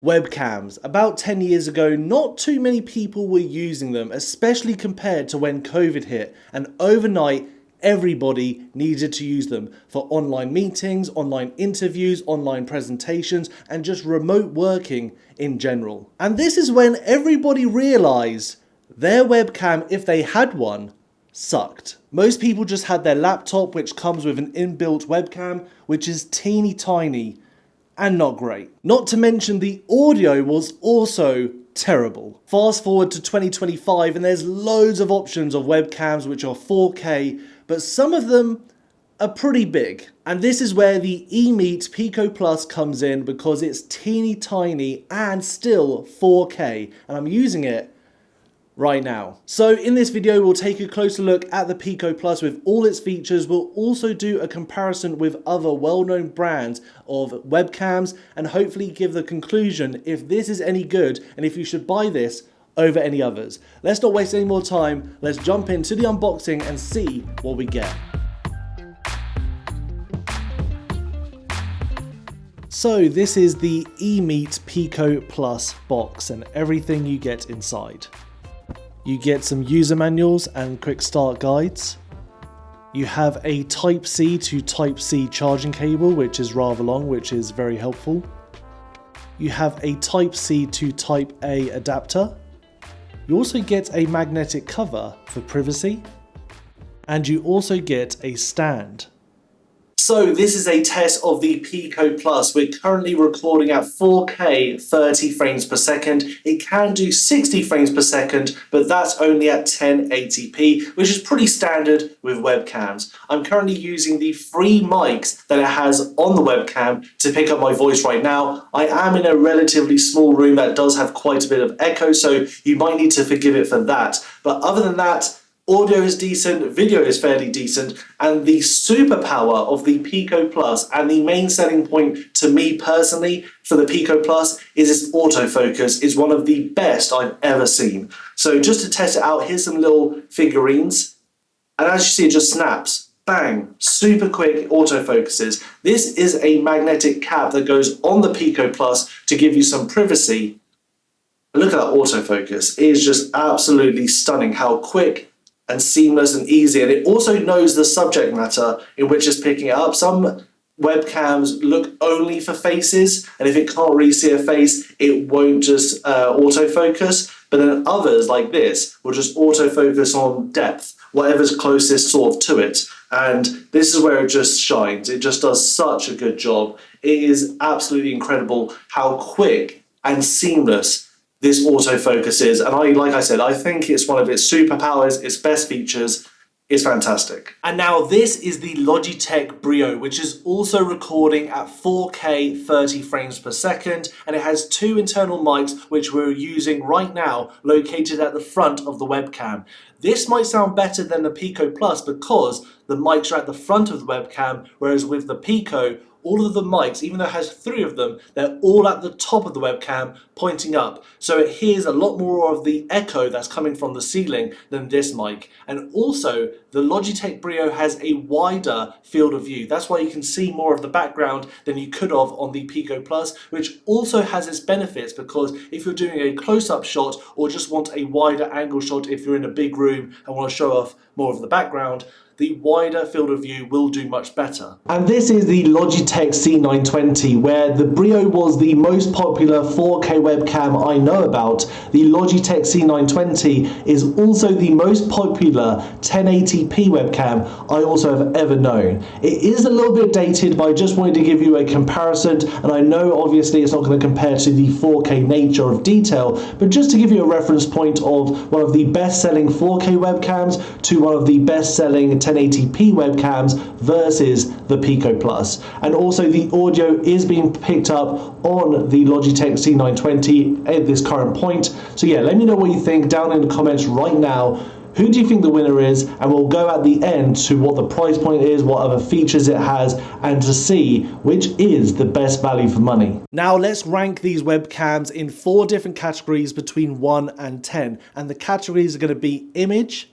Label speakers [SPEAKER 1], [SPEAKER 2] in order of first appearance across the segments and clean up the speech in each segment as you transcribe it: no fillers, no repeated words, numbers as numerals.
[SPEAKER 1] Webcams. About 10 years ago, not too many people were using them, especially compared to when COVID hit, and overnight, everybody needed to use them for online meetings, online interviews, online presentations, and just remote working in general. And this is when everybody realized their webcam, if they had one, sucked. Most people just had their laptop, which comes with an inbuilt webcam, which is teeny tiny and not great. Not to mention the audio was also terrible. Fast forward to 2025 and there's loads of options of webcams which are 4K, but some of them are pretty big. And this is where the EMEET PIKO Plus comes in because it's teeny tiny and still 4K, and I'm using it right now. So in this video, we'll take a closer look at the PIKO Plus with all its features. We'll also do a comparison with other well-known brands of webcams and hopefully give the conclusion if this is any good and if you should buy this over any others. Let's not waste any more time. Let's jump into the unboxing and see what we get. So this is the EMEET PIKO Plus box and everything you get inside. You get some user manuals and quick start guides. You have a Type-C to Type-C charging cable, which is rather long, which is very helpful. You have a Type-C to Type-A adapter. You also get a magnetic cover for privacy. And you also get a stand. So this is a test of the PIKO Plus. We're currently recording at 4K 30 frames per second. It can do 60 frames per second, but that's only at 1080p, which is pretty standard with webcams. I'm currently using the free mics that it has on the webcam to pick up my voice right now. I am in a relatively small room that does have quite a bit of echo, so you might need to forgive it for that. But other than that, audio is decent, video is fairly decent, and the superpower of the PIKO Plus and the main selling point to me personally for the PIKO Plus is its autofocus is one of the best I've ever seen. So just to test it out, here's some little figurines, and as you see it just snaps, bang, super quick autofocuses. This is a magnetic cap that goes on the PIKO Plus to give you some privacy. But look at that autofocus, it is just absolutely stunning how quick and seamless and easy, and it also knows the subject matter in which it's picking it up. Some webcams look only for faces, and if it can't really see a face, it won't just autofocus, but then others like this will just autofocus on depth, whatever's closest sort of to it, and this is where it just shines. It just does such a good job. It is absolutely incredible how quick and seamless this autofocus is, and like I said, I think it's one of its superpowers, its best features. It's fantastic. And now this is the Logictech Brio, which is also recording at 4K 30 frames per second, and it has two internal mics which we're using right now, located at the front of the webcam. This might sound better than the PIKO Plus because the mics are at the front of the webcam, whereas with the PIKO, all of the mics, even though it has three of them, they're all at the top of the webcam pointing up. So it hears a lot more of the echo that's coming from the ceiling than this mic. And also, the Logitech Brio has a wider field of view. That's why you can see more of the background than you could have on the PIKO Plus, which also has its benefits because if you're doing a close-up shot or just want a wider angle shot if you're in a big room and want to show off more of the background, the wider field of view will do much better. And this is the Logitech C920, where the Brio was the most popular 4K webcam I know about. The Logitech C920 is also the most popular 1080p webcam I also have ever known. It is a little bit dated, but I just wanted to give you a comparison, and I know obviously it's not going to compare to the 4K nature of detail, but just to give you a reference point of one of the best-selling 4K webcams to one of the best-selling 1080p webcams versus the PIKO Plus. And also the audio is being picked up on the Logitech C920 at this current point. So yeah, let me know what you think down in the comments right now. Who do you think the winner is? And we'll go at the end to what the price point is, what other features it has, and to see which is the best value for money. Now let's rank these webcams in 4 different categories between 1 and 10. And the categories are going to be image,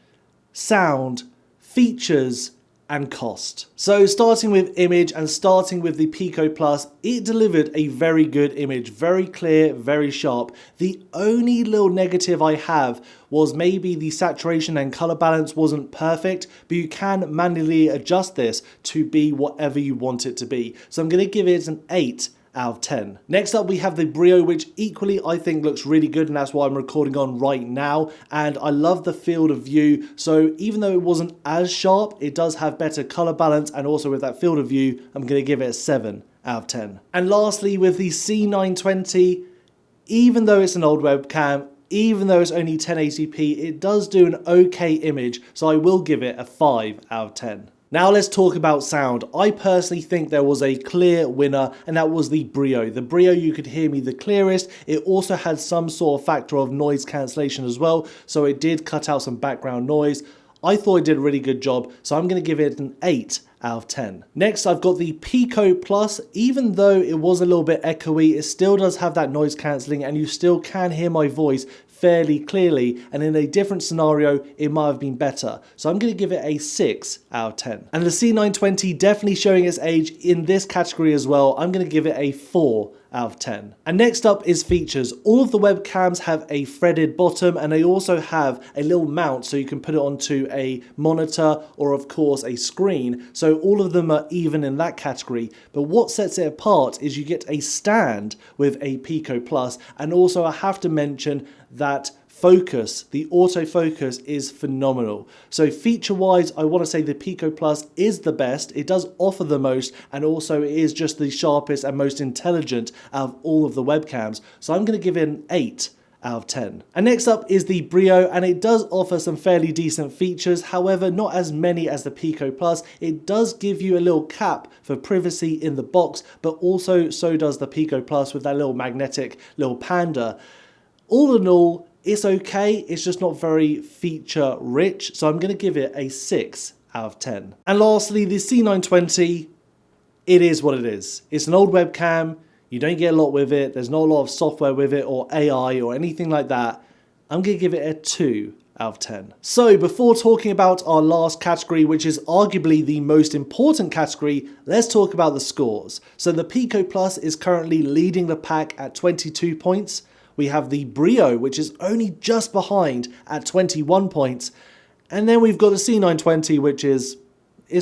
[SPEAKER 1] sound, features, and cost. So starting with image and starting with the Pico Plus, it delivered a very good image, very clear, very sharp. The only little negative I have was maybe the saturation and color balance wasn't perfect, but you can manually adjust this to be whatever you want it to be. So I'm going to give it an 8 out of 10. Next up we have the Brio, which equally I think looks really good, and that's why I'm recording on right now, and I love the field of view. So even though it wasn't as sharp, it does have better color balance, and also with that field of view I'm going to give it a 7 out of 10. And lastly with the C920, even though it's an old webcam, even though it's only 1080p, it does do an okay image, so I will give it a 5 out of 10. Now let's talk about sound. I personally think there was a clear winner, and that was the Brio. The Brio, you could hear me the clearest. It also had some sort of factor of noise cancellation as well, so it did cut out some background noise. I thought it did a really good job, so I'm going to give it an 8 out of 10. Next, I've got the Pico Plus. Even though it was a little bit echoey, it still does have that noise cancelling, and you still can hear my voice fairly clearly, and in a different scenario it might have been better, so I'm going to give it a 6 out of 10. And the C920 definitely showing its age in this category as well. I'm going to give it a 4 out of 10. And next up is features. All of the webcams have a threaded bottom, and they also have a little mount so you can put it onto a monitor or of course a screen, so all of them are even in that category. But what sets it apart is you get a stand with a Pico Plus, and also I have to mention that focus, the autofocus is phenomenal. So feature wise, I want to say the Pico Plus is the best. It does offer the most, and also it is just the sharpest and most intelligent out of all of the webcams. So I'm going to give it an 8 out of 10. And next up is the Brio, and it does offer some fairly decent features, however not as many as the Pico Plus. It does give you a little cap for privacy in the box, but also so does the Pico Plus with that little magnetic little panda. All in all, it's okay, it's just not very feature rich, so I'm going to give it a 6 out of 10. And lastly, the C920, it is what it is. It's an old webcam, you don't get a lot with it, there's not a lot of software with it or AI or anything like that. I'm going to give it a 2 out of 10. So before talking about our last category, which is arguably the most important category, let's talk about the scores. So the Pico Plus is currently leading the pack at 22 points. We have the Brio, which is only just behind at 21 points. And then we've got the C920, which it's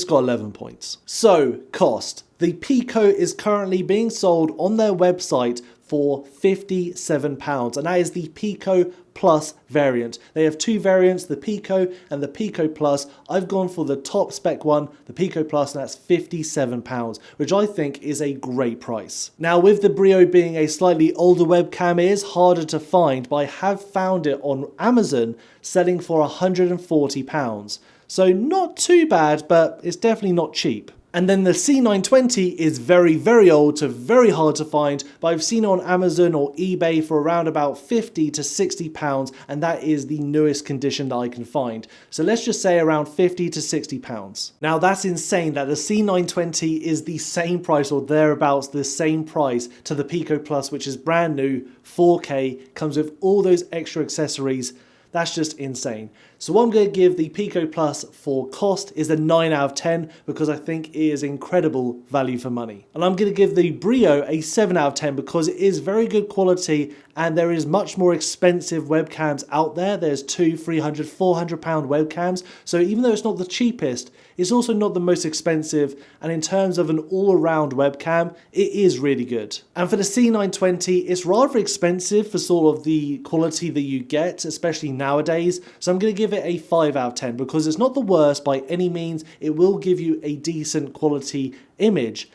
[SPEAKER 1] got 11 points. So, cost. The Pico is currently being sold on their website for £57, and that is the Pico Plus variant. They have two variants, the Pico and the Pico Plus. I've gone for the top spec one, the Pico Plus, and that's £57, which I think is a great price. Now, with the Brio being a slightly older webcam, it is harder to find, but I have found it on Amazon selling for £140. So not too bad, but it's definitely not cheap. And then the C920 is very, very old to very hard to find, but I've seen it on Amazon or eBay for around about £50 to £60, and that is the newest condition that I can find. So let's just say around £50 to £60. Now that's insane that the C920 is the same price or thereabouts the same price to the Pico Plus, which is brand new, 4K, comes with all those extra accessories. That's just insane. So what I'm going to give the Pico Plus for cost is a 9 out of 10 because I think it is incredible value for money. And I'm going to give the Brio a 7 out of 10 because it is very good quality, and there is much more expensive webcams out there. There's £200, £300, £400 webcams. So even though it's not the cheapest, it's also not the most expensive, and in terms of an all-around webcam, it is really good. And for the C920, it's rather expensive for sort of the quality that you get, especially nowadays. So I'm going to give it a 5 out of 10 because it's not the worst by any means. It will give you a decent quality image,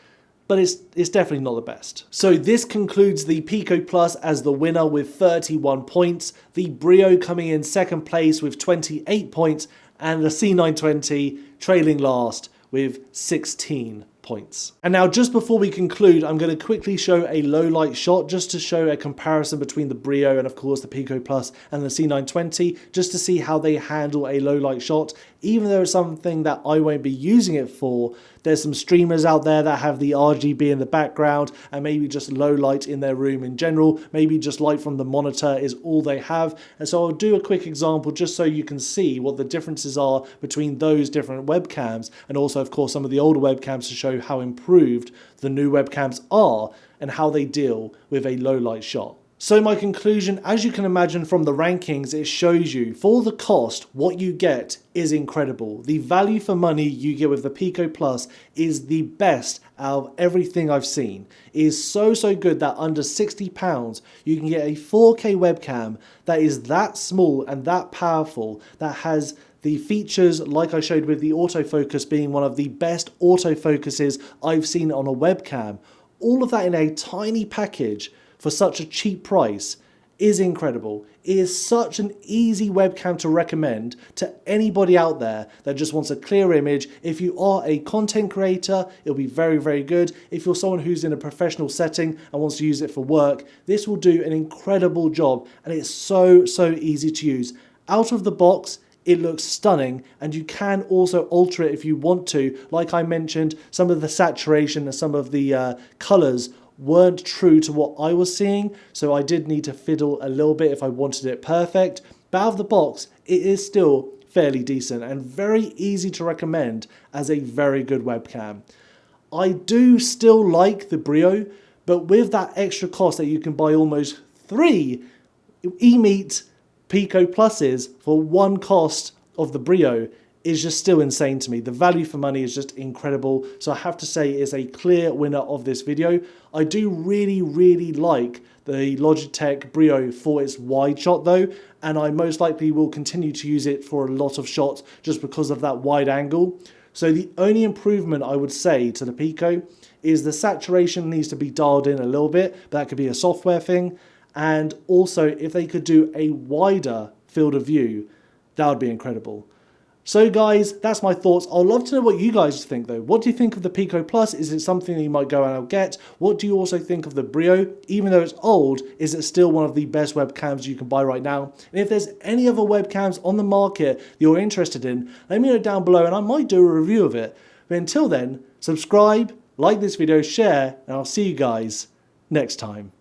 [SPEAKER 1] but it's definitely not the best. So this concludes the Pico Plus as the winner with 31 points, the Brio coming in second place with 28 points, and the C920 trailing last with 16 points. And now just before we conclude, I'm going to quickly show a low light shot just to show a comparison between the Brio and of course the Pico Plus and the C920, just to see how they handle a low light shot. Even though it's something that I won't be using it for, There's some streamers out there that have the RGB in the background and maybe just low light in their room in general. Maybe just light from the monitor is all they have. And so I'll do a quick example just so you can see what the differences are between those different webcams, and also of course some of the older webcams to show how improved the new webcams are and how they deal with a low light shot. So my conclusion, as you can imagine from the rankings, it shows you for the cost, what you get is incredible. The value for money you get with the Pico Plus is the best out of everything I've seen. It is so good that under £60 you can get a 4K webcam that is that small and that powerful, that has the features like I showed with the autofocus being one of the best autofocuses I've seen on a webcam. All of that in a tiny package for such a cheap price is incredible. It is such an easy webcam to recommend to anybody out there that just wants a clear image. If you are a content creator, it'll be very good. If you're someone who's in a professional setting and wants to use it for work, this will do an incredible job, and it's so easy to use. Out of the box, it looks stunning, and you can also alter it if you want to. Like I mentioned, some of the saturation and some of the colors weren't true to what I was seeing, so I did need to fiddle a little bit if I wanted it perfect. But out of the box, it is still fairly decent and very easy to recommend as a very good webcam. I do still like the Brio, but with that extra cost that you can buy almost 3 EMEET Pico Pluses for one cost of the Brio is just still insane to me. The value for money is just incredible. So I have to say it's a clear winner of this video. I do really like the Logitech Brio for its wide shot though, and I most likely will continue to use it for a lot of shots just because of that wide angle. So the only improvement I would say to the Pico is the saturation needs to be dialed in a little bit, but that could be a software thing. And also if they could do a wider field of view, that would be incredible. So guys, that's my thoughts. I'd love to know what you guys think though. What do you think of the Pico Plus? Is it something that you might go out and get? What do you also think of the Brio? Even though it's old, is it still one of the best webcams you can buy right now? And if there's any other webcams on the market you're interested in, let me know down below and I might do a review of it. But until then, subscribe, like this video, share, and I'll see you guys next time.